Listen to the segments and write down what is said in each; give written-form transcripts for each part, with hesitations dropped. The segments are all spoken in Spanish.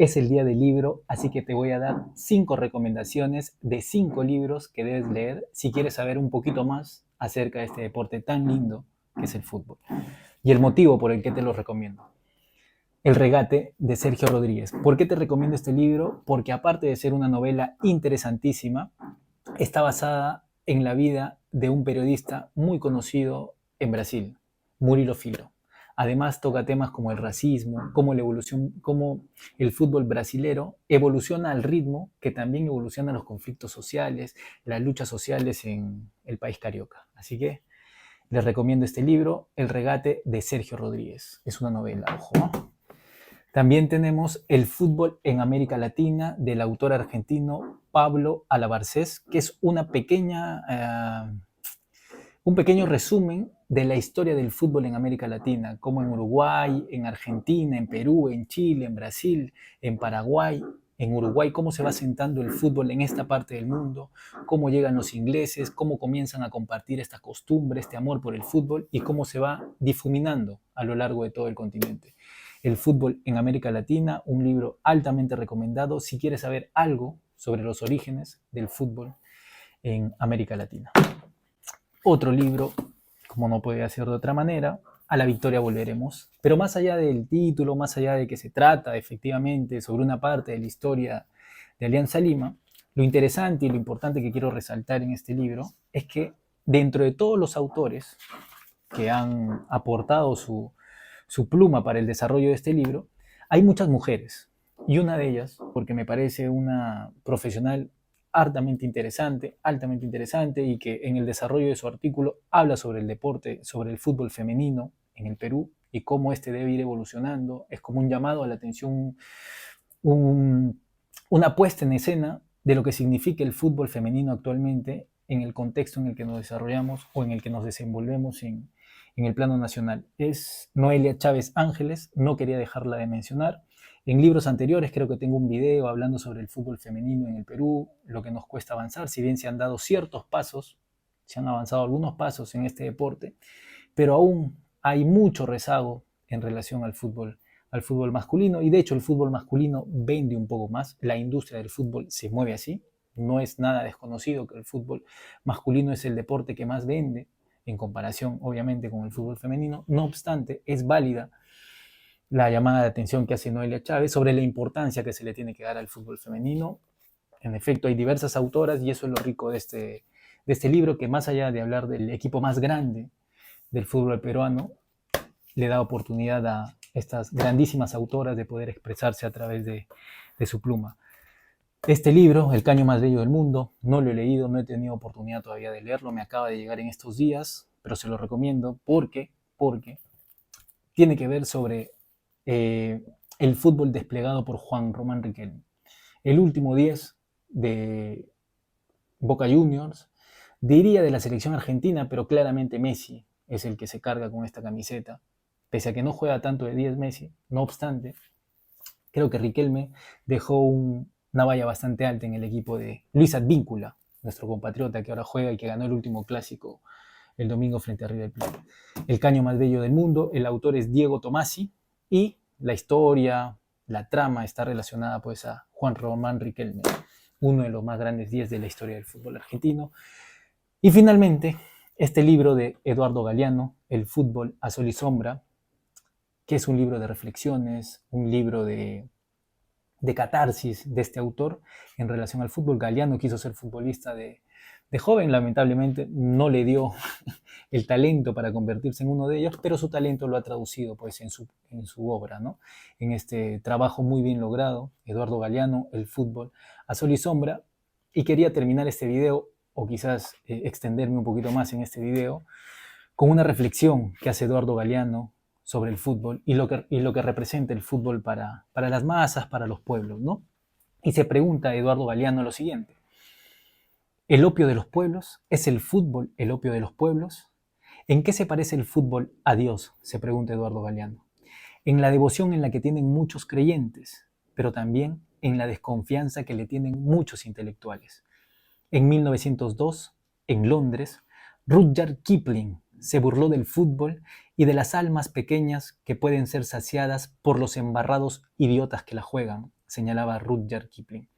Es el día del libro, así que te voy a dar 5 recomendaciones de 5 libros que debes leer si quieres saber un poquito más acerca de este deporte tan lindo que es el fútbol. Y el motivo por el que te lo recomiendo. El regate de Sergio Rodríguez. ¿Por qué te recomiendo este libro? Porque aparte de ser una novela interesantísima, está basada en la vida de un periodista muy conocido en Brasil, Murilo Filho. Además toca temas como el racismo, cómo el fútbol brasilero evoluciona al ritmo que también evolucionan los conflictos sociales, las luchas sociales en el país carioca. Así que les recomiendo este libro, El regate de Sergio Rodríguez. Es una novela, ojo, ¿no? También tenemos El fútbol en América Latina del autor argentino Pablo Alabarcés, que es un pequeño resumen de la historia del fútbol en América Latina, como en Uruguay, en Argentina, en Perú, en Chile, en Brasil, en Paraguay, en Uruguay, cómo se va asentando el fútbol en esta parte del mundo, cómo llegan los ingleses, cómo comienzan a compartir esta costumbre, este amor por el fútbol y cómo se va difuminando a lo largo de todo el continente. El fútbol en América Latina, un libro altamente recomendado si quieres saber algo sobre los orígenes del fútbol en América Latina. Otro libro, como no puede ser de otra manera, A la victoria volveremos. Pero más allá del título, más allá de que se trata efectivamente sobre una parte de la historia de Alianza Lima, lo interesante y lo importante que quiero resaltar en este libro es que dentro de todos los autores que han aportado su pluma para el desarrollo de este libro, hay muchas mujeres. Y una de ellas, porque me parece una profesional altamente interesante y que en el desarrollo de su artículo habla sobre el deporte, sobre el fútbol femenino en el Perú y cómo este debe ir evolucionando. Es como un llamado a la atención, un, una puesta en escena de lo que significa el fútbol femenino actualmente en el contexto en el que nos desarrollamos o en el que nos desenvolvemos en el plano nacional. Es Noelia Chávez Ángeles, no quería dejarla de mencionar. En libros anteriores creo que tengo un video hablando sobre el fútbol femenino en el Perú, lo que nos cuesta avanzar, si bien se han dado ciertos pasos, se han avanzado algunos pasos en este deporte, pero aún hay mucho rezago en relación al fútbol masculino, y de hecho el fútbol masculino vende un poco más, la industria del fútbol se mueve así, no es nada desconocido que el fútbol masculino es el deporte que más vende en comparación obviamente con el fútbol femenino. No obstante, es válida la llamada de atención que hace Noelia Chávez sobre la importancia que se le tiene que dar al fútbol femenino. En efecto, hay diversas autoras y eso es lo rico de este libro, que más allá de hablar del equipo más grande del fútbol peruano, le da oportunidad a estas grandísimas autoras de poder expresarse a través de su pluma. Este libro, El caño más bello del mundo, no lo he leído, no he tenido oportunidad todavía de leerlo, me acaba de llegar en estos días, pero se lo recomiendo porque tiene que ver sobre el fútbol desplegado por Juan Román Riquelme. El último 10 de Boca Juniors, diría de la selección argentina, pero claramente Messi es el que se carga con esta camiseta, pese a que no juega tanto de 10 Messi, no obstante, creo que Riquelme dejó una valla bastante alta en el equipo de Luis Advíncula, nuestro compatriota que ahora juega y que ganó el último clásico el domingo frente a River Plate. El caño más bello del mundo, el autor es Diego Tomasi y la historia, la trama está relacionada pues a Juan Román Riquelme, uno de los más grandes 10 de la historia del fútbol argentino. Y finalmente, este libro de Eduardo Galeano, El fútbol a sol y sombra, que es un libro de reflexiones, un libro de catarsis de este autor en relación al fútbol. Galeano quiso ser futbolista de joven, lamentablemente no le dio el talento para convertirse en uno de ellos, pero su talento lo ha traducido pues en su obra, ¿no? En este trabajo muy bien logrado, Eduardo Galeano, El fútbol a sol y sombra. Y quería terminar este video, o quizás extenderme un poquito más en este video, con una reflexión que hace Eduardo Galeano sobre el fútbol y lo que representa el fútbol para las masas, para los pueblos, ¿no? Y se pregunta Eduardo Galeano lo siguiente: ¿el opio de los pueblos? ¿Es el fútbol el opio de los pueblos? ¿En qué se parece el fútbol a Dios?, se pregunta Eduardo Galeano. En la devoción en la que tienen muchos creyentes, pero también en la desconfianza que le tienen muchos intelectuales. En 1902, en Londres, Rudyard Kipling se burló del fútbol y de las almas pequeñas que pueden ser saciadas por los embarrados idiotas que la juegan, señalaba Rudyard Kipling.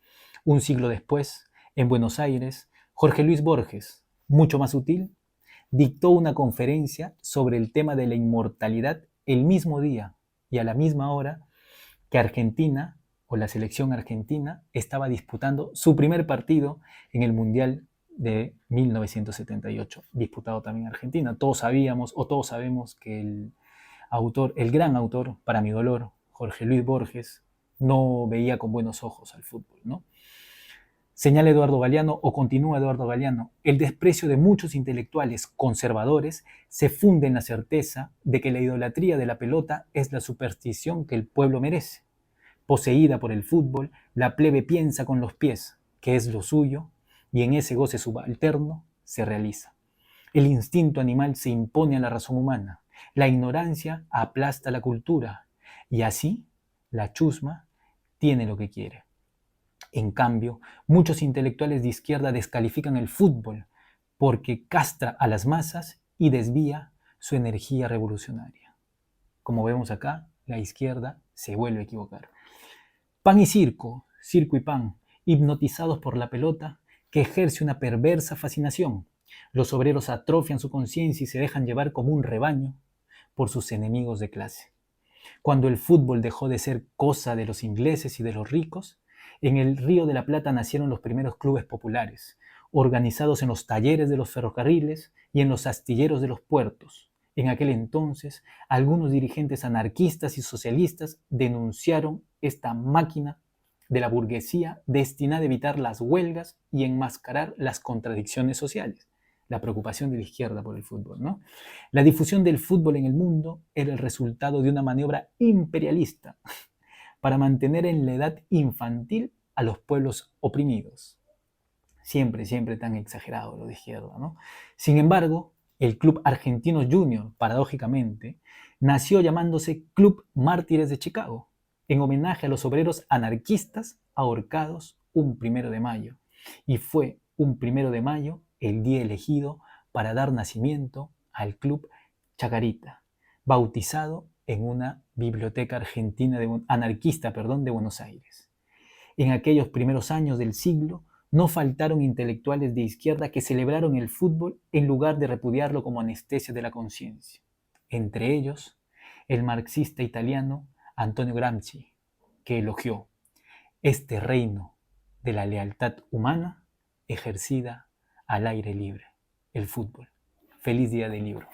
Un siglo después, en Buenos Aires, Jorge Luis Borges, mucho más sutil, dictó una conferencia sobre el tema de la inmortalidad el mismo día y a la misma hora que Argentina, o la selección argentina, estaba disputando su primer partido en el Mundial de 1978, disputado también en Argentina. Todos sabíamos, o todos sabemos, que el gran autor, para mi dolor, Jorge Luis Borges, no veía con buenos ojos al fútbol, ¿no? Señala Eduardo Galeano, o continúa Eduardo Galeano, el desprecio de muchos intelectuales conservadores se funde en la certeza de que la idolatría de la pelota es la superstición que el pueblo merece. Poseída por el fútbol, la plebe piensa con los pies, que es lo suyo, y en ese goce subalterno se realiza. El instinto animal se impone a la razón humana, la ignorancia aplasta la cultura, y así la chusma tiene lo que quiere. En cambio, muchos intelectuales de izquierda descalifican el fútbol porque castra a las masas y desvía su energía revolucionaria. Como vemos acá, la izquierda se vuelve a equivocar. Pan y circo, circo y pan, hipnotizados por la pelota, que ejerce una perversa fascinación. Los obreros atrofian su conciencia y se dejan llevar como un rebaño por sus enemigos de clase. Cuando el fútbol dejó de ser cosa de los ingleses y de los ricos, en el Río de la Plata nacieron los primeros clubes populares, organizados en los talleres de los ferrocarriles y en los astilleros de los puertos. En aquel entonces, algunos dirigentes anarquistas y socialistas denunciaron esta máquina de la burguesía destinada a evitar las huelgas y enmascarar las contradicciones sociales. La preocupación de la izquierda por el fútbol, ¿no? La difusión del fútbol en el mundo era el resultado de una maniobra imperialista para mantener en la edad infantil a los pueblos oprimidos. Siempre, siempre tan exagerado lo de izquierda, ¿no? Sin embargo, el Club Argentinos Junior, paradójicamente, nació llamándose Club Mártires de Chicago, en homenaje a los obreros anarquistas ahorcados un 1 de mayo. Y fue un 1 de mayo el día elegido para dar nacimiento al Club Chacarita, bautizado en una biblioteca anarquista de Buenos Aires. En aquellos primeros años del siglo, no faltaron intelectuales de izquierda que celebraron el fútbol en lugar de repudiarlo como anestesia de la conciencia. Entre ellos, el marxista italiano Antonio Gramsci, que elogió este reino de la lealtad humana ejercida al aire libre, el fútbol. Feliz día del libro.